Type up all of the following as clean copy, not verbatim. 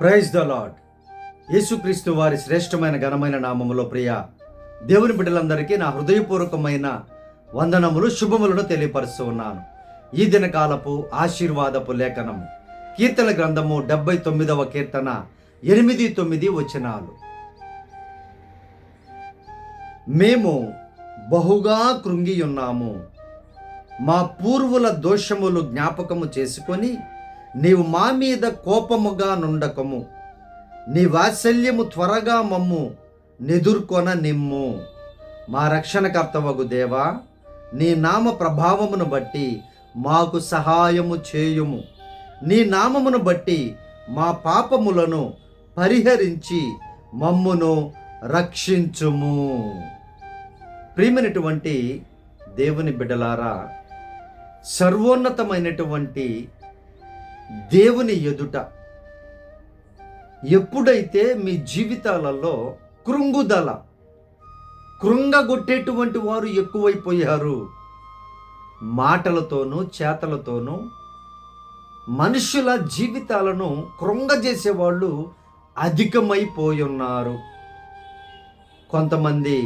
Praise the lord. యేసుక్రీస్తు వారి శ్రేష్టమైన ఘనమైన నామములో ప్రియ దేవుని బిడ్డలందరికీ నా హృదయపూర్వకమైన వందనములు శుభములను తెలియపరుస్తూ ఉన్నాను. ఈ దినకాలపు ఆశీర్వాదపు లేఖనము కీర్తన గ్రంథము 79వ కీర్తన 8-9 వచనాలు. మేము బహుగా కృంగియున్నాము, మా పూర్వుల దోషములు జ్ఞాపకము చేసుకొని నీవు మా మీద కోపముగా నుండకము, నీ వాత్సల్యము త్వరగా మమ్ము నెదుర్కొన నిమ్ము. మా రక్షణకర్తవగు దేవా, నీ నామ ప్రభావమును బట్టి మాకు సహాయము చేయుము. నీ నామమును బట్టి మా పాపములను పరిహరించి మమ్మును రక్షించుము. ప్రియమైనటువంటి దేవుని బిడ్డలారా, సర్వోన్నతమైనటువంటి దేవుని ఎదుట ఎప్పుడైతే మీ జీవితాలలో కృంగగొట్టేటువంటి వారు ఎక్కువైపోయారు, మాటలతోనూ చేతలతోనూ మనుషుల జీవితాలను కృంగజేసేవాళ్ళు అధికమైపోయి ఉన్నారు. కొంతమంది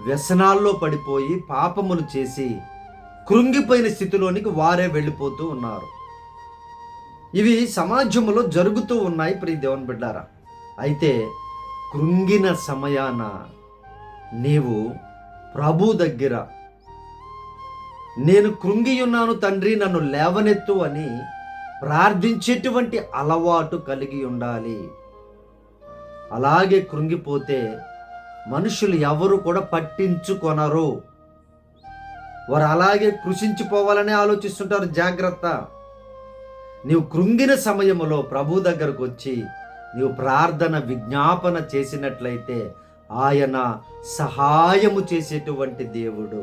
వ్యసనాల్లో పడిపోయి పాపములు చేసి కృంగిపోయిన స్థితిలోనికి వారే వెళ్ళిపోతూ ఉన్నారు. ఇవి సమాజంలో జరుగుతూ ఉన్నాయి ప్రియ దేవుని బిడ్డారా. అయితే కృంగిన సమయాన నీవు ప్రభు దగ్గర నేను కృంగి ఉన్నాను తండ్రి, నన్ను లేవనెత్తు అని ప్రార్థించేటువంటి అలవాటు కలిగి ఉండాలి. అలాగే కృంగిపోతే మనుషులు ఎవరు కూడా పట్టించుకొనరు. వారు అలాగే కృషించిపోవాలని ఆలోచిస్తుంటారు. జాగ్రత్త. నీవు కృంగిన సమయములో ప్రభు దగ్గరకు వచ్చి నీవు ప్రార్థన విజ్ఞాపన చేసినట్లయితే ఆయన సహాయము చేసేటువంటి దేవుడు.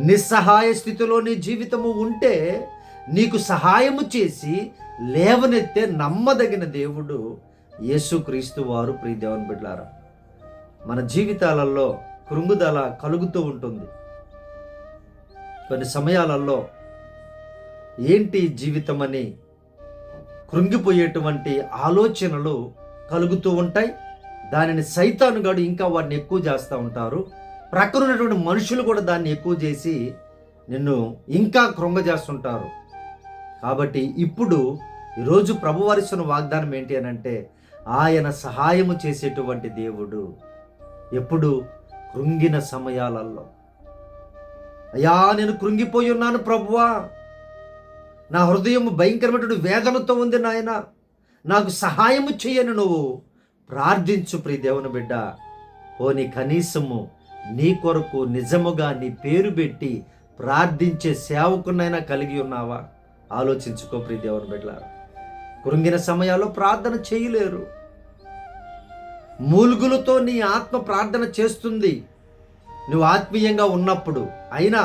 నిస్సహాయ స్థితిలో నీ జీవితము ఉంటే నీకు సహాయము చేసి లేవనెత్తే నమ్మదగిన దేవుడు యేసుక్రీస్తు వారు. ప్రియ దేవుని బిడ్డలారా, మన జీవితాలలో కృంగుదల కలుగుతూ ఉంటుంది. కొన్ని సమయాలలో ఏంటి జీవితం అని కృంగిపోయేటువంటి ఆలోచనలు కలుగుతూ ఉంటాయి. దానిని సైతానుగాడు ఇంకా వాడిని ఎక్కువ చేస్తూ ఉంటారు. ప్రక్కన ఉన్నటువంటి మనుషులు కూడా దాన్ని ఎక్కువ చేసి నిన్ను ఇంకా కృంగజేస్తుంటారు. కాబట్టి ఇప్పుడు ఈరోజు ప్రభువారిస్తున్న వాగ్దానం ఏంటి అని అంటే, ఆయన సహాయము చేసేటువంటి దేవుడు. ఎప్పుడు? కృంగిన సమయాలలో. అయ్యా, నేను కృంగిపోయి ఉన్నాను ప్రభువా, నా హృదయం భయంకరమైన వేదనతో ఉంది నాయన, నాకు సహాయము చెయ్యను నువ్వు ప్రార్థించు. ప్రియ దేవుని బిడ్డ, పోనీ కనీసము నీ కొరకు నిజముగా నీ పేరు పెట్టి ప్రార్థించే సేవకునైనా కలిగి ఉన్నావా? ఆలోచించుకో ప్రియ దేవుని బిడ్డ. కృంగిన సమయాల్లో ప్రార్థన చేయలేరు. మూలుగులతో నీ ఆత్మ ప్రార్థన చేస్తుంది నువ్వు ఆత్మీయంగా ఉన్నప్పుడు. అయినా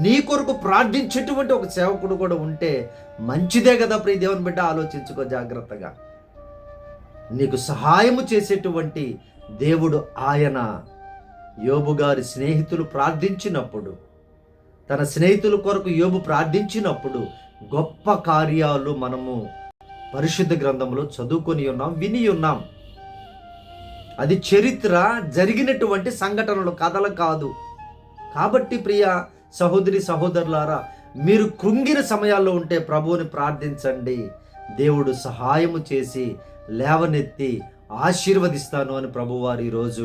నీ కొరకు ప్రార్థించేటువంటి ఒక సేవకుడు కూడా ఉంటే మంచిదే కదా ప్రియ దేవుని బిడ్డ. ఆలోచించుకో జాగ్రత్తగా. నీకు సహాయము చేసేటువంటి దేవుడు ఆయన. యోబు గారి స్నేహితులు ప్రార్థించినప్పుడు, తన స్నేహితుల కొరకు యోబు ప్రార్థించినప్పుడు గొప్ప కార్యాలు మనము పరిశుద్ధ గ్రంథంలో చదువుకొని ఉన్నాం, విని ఉన్నాం. అది చరిత్ర, జరిగినటువంటి సంఘటనలు, కథలు కాదు. కాబట్టి ప్రియ సహోదరి సహోదరులారా, మీరు కృంగిన సమయాల్లో ఉంటే ప్రభువుని ప్రార్థించండి. దేవుడు సహాయము చేసి లేవనెత్తి ఆశీర్వదిస్తాను అని ప్రభువారు ఈరోజు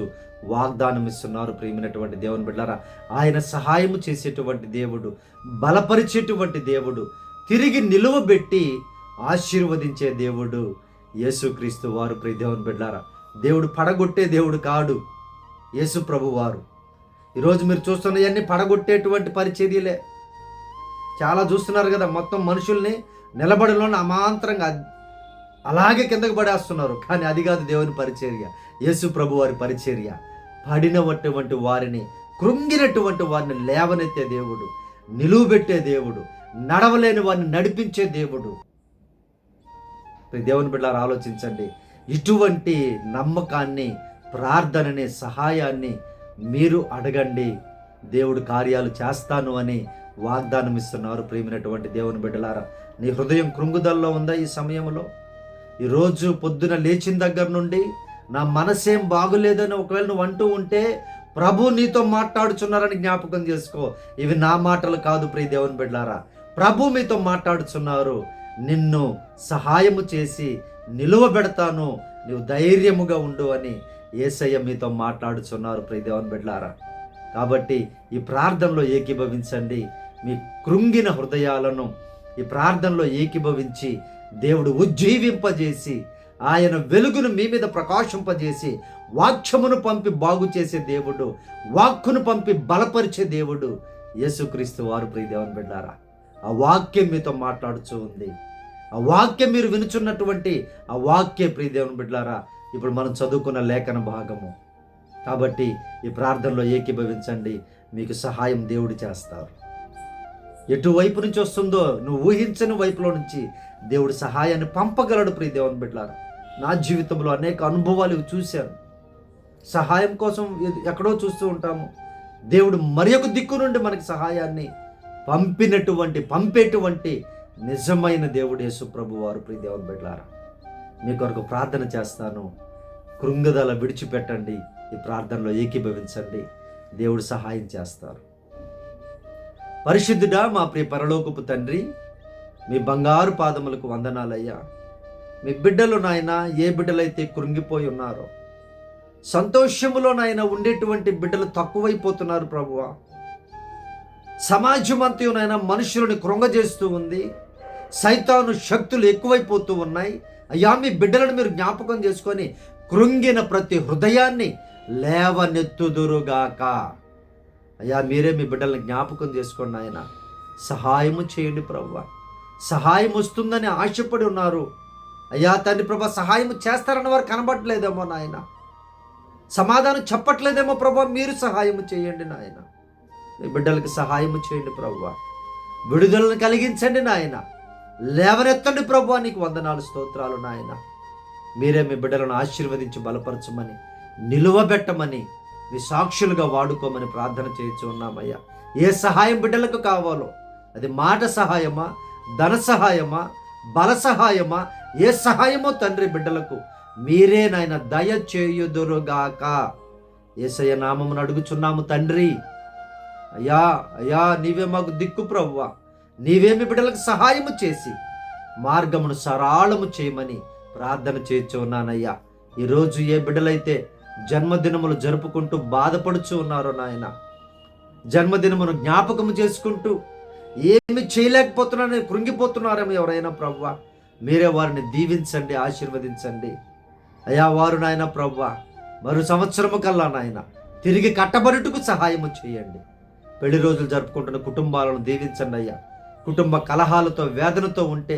వాగ్దానం ఇస్తున్నారు. ప్రియమైనటువంటి దేవుని బిడ్డలారా, ఆయన సహాయము చేసేటువంటి దేవుడు, బలపరిచేటువంటి దేవుడు, తిరిగి నిలువబెట్టి ఆశీర్వదించే దేవుడు యేసుక్రీస్తు వారు. ప్రియ దేవుని బిడ్డలారా, దేవుడు పడగొట్టే దేవుడు కాడు యేసు ప్రభువారు. ఈరోజు మీరు చూస్తున్నవన్నీ పడగొట్టేటువంటి పరిచర్యలే. చాలా చూస్తున్నారు కదా, మొత్తం మనుషుల్ని నిలబడిలోని అమాంతరంగా అలాగే కిందకు పడేస్తున్నారు. కానీ అది కాదు దేవుని పరిచర్య, యేసు ప్రభు వారి పరిచర్య. పడినటువంటి వారిని, కృంగినటువంటి వారిని లేవనెత్తే దేవుడు, నిలువబెట్టే దేవుడు, నడవలేని వారిని నడిపించే దేవుడు. దేవుని బిడ్డలారా, ఆలోచించండి. ఇటువంటి నమ్మకాన్ని, ప్రార్థనని, సహాయాన్ని మీరు అడగండి. దేవుడు కార్యాలు చేస్తాను అని వాగ్దానం ఇస్తున్నారు. ప్రియమైనటువంటి దేవుని బిడ్డలారా, నీ హృదయం కృంగుదల్లో ఉందా? ఈ సమయంలో ఈరోజు పొద్దున లేచిన దగ్గర నుండి నా మనసేం బాగులేదని ఒకవేళ నువ్వు అంటూ ఉంటే ప్రభు నీతో మాట్లాడుచున్నారని జ్ఞాపకం చేసుకో. ఇవి నా మాటలు కాదు ప్రియ దేవుని బిడ్డలారా, ప్రభు మీతో మాట్లాడుచున్నారు. నిన్ను సహాయము చేసి నిలువబెడతాను, నీవు ధైర్యముగా ఉండు అని యేసయ్య మీతో మాట్లాడుచున్నారు ప్రియ దేవుని బిడ్డలారా. కాబట్టి ఈ ప్రార్థనలో ఏకీభవించండి. మీ కృంగిన హృదయాలను ఈ ప్రార్థనలో ఏకీభవించి దేవుడు ఉజ్జీవింపజేసి ఆయన వెలుగును మీ మీద ప్రకాశింపజేసి వాక్యమును పంపి బాగు చేసే దేవుడు, వాక్కును పంపి బలపరిచే దేవుడు యేసుక్రీస్తు వారు ప్రియ దేవుని బిడ్డలారా. ఆ వాక్యం మీతో మాట్లాడుతూ ఉంది. ఆ వాక్యం మీరు వినుచున్నటువంటి ఆ వాక్య ప్రియ దేవుని బిడ్డలారా ఇప్పుడు మనం చదువుకున్న లేఖన భాగము. కాబట్టి ఈ ప్రార్థనలో ఏకీభవించండి, మీకు సహాయం దేవుడు చేస్తారు. ఎటువైపు నుంచి వస్తుందో నువ్వు ఊహించని వైపులో నుంచి దేవుడు సహాయాన్ని పంపగలడు ప్రియ దేవుని బిడ్డలారా. నా జీవితంలో అనేక అనుభవాలు చూశాను. సహాయం కోసం ఎక్కడో చూస్తూ ఉంటాము, దేవుడు మరి ఒక దిక్కు నుండి మనకి సహాయాన్ని పంపేటువంటి నిజమైన దేవుడు యేసు ప్రభు వారు ప్రియ దేవుని బిడ్డలారా. మీ కొరకు ప్రార్థన చేస్తాను. కృంగదల విడిచిపెట్టండి, ఈ ప్రార్థనలో ఏకీభవించండి, దేవుడు సహాయం చేస్తారు. పరిశుద్ధుడా మా ప్రియ పరలోకపు తండ్రి, మీ బంగారు పాదములకు వందనాలయ్యా. మీ బిడ్డలు నాయన, ఏ బిడ్డలైతే కృంగిపోయి ఉన్నారో, సంతోషములో నాయన ఉండేటువంటి బిడ్డలు తక్కువైపోతున్నారు ప్రభువా. సమాజం అంతయునైనా మనుషులను కృంగజేస్తూ ఉంది, సైతాను శక్తులు ఎక్కువైపోతూ ఉన్నాయి. అయ్యా మీ బిడ్డలను మీరు జ్ఞాపకం చేసుకొని కృంగిన ప్రతి హృదయాన్ని లేవనెత్తుదురుగాక. అయ్యా మీరే మీ బిడ్డల్ని జ్ఞాపకం చేసుకోండి ఆయన, సహాయము చేయండి ప్రభువా. సహాయం వస్తుందని ఆశపడి ఉన్నారు అయ్యా తండ్రి ప్రభా, సహాయం చేస్తారన్న వారు కనబడలేదేమో నాయన, సమాధానం చెప్పట్లేదేమో ప్రభా, మీరు సహాయం చేయండి నాయన. మీ బిడ్డలకు సహాయం చేయండి ప్రభువా, విడుదలను కలిగించండి నాయన, లేవనెత్తండి ప్రభువా. నీకు వందనాలు స్తోత్రాలు నాయన. మీరే మీ బిడ్డలను ఆశీర్వదించి బలపరచమని, నిలువబెట్టమని, మీ సాక్షులుగా వాడుకోమని ప్రార్థన చేయించు ఉన్నామయ్యా. ఏ సహాయం బిడ్డలకు కావాలో, అది మాట సహాయమా, ధన సహాయమా, బల సహాయమా, ఏ సహాయమో తండ్రి బిడ్డలకు మీరే నాయన దయచేయుదురుగాక. యేసయ్య నామమును అడుగుచున్నాము తండ్రి. అయ్యా అయ్యా నీవే మాకు దిక్కు ప్రభువా, నీవే మీ బిడ్డలకు సహాయము చేసి మార్గమును సరళము చేయమని ప్రార్థన చేయించు ఉన్నానయ్యా. ఈరోజు ఏ బిడ్డలైతే జన్మదినములు జరుపుకుంటూ బాధపడుచు ఉన్నారో నాయన, జన్మదినమును జ్ఞాపకము చేసుకుంటూ ఏమి చేయలేకపోతున్నారని కృంగిపోతున్నారేమో ఎవరైనా ప్రభువా, మీరే వారిని దీవించండి, ఆశీర్వదించండి అయ్యా. వారు నాయన ప్రభువా మరో సంవత్సరము కల్లా నాయన తిరిగి కట్టబడుటకు సహాయము చేయండి. పెళ్లి రోజులు జరుపుకుంటున్న కుటుంబాలను దీవించండి అయ్యా. కుటుంబ కలహాలతో వేదనతో ఉంటే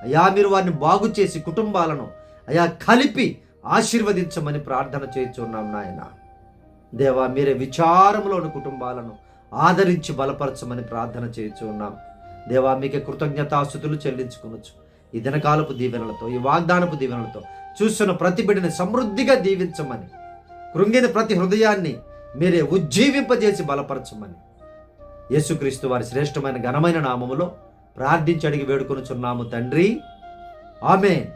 అయ్యా మీరు వారిని బాగు చేసి కుటుంబాలను అయ్యా కలిపి ఆశీర్వదించమని ప్రార్థన చేయించున్నాం నాయన. దేవా మీరే విచారములోని కుటుంబాలను ఆదరించి బలపరచమని ప్రార్థన చేయించు ఉన్నాం. దేవా మీకే కృతజ్ఞతాస్తుతులు చెల్లించుకొనొచ్చు. ఈ దినకాలపు దీవెనలతో, ఈ వాగ్దానపు దీవెనలతో చూస్తున్న ప్రతి బిడ్డని సమృద్ధిగా దీవించమని, కృంగిన ప్రతి హృదయాన్ని మీరే ఉజ్జీవింపజేసి బలపరచమని యేసుక్రీస్తు వారి శ్రేష్టమైన ఘనమైన నామములో ప్రార్థించి అడిగి వేడుకొనుచున్నాము తండ్రి. ఆమేన్.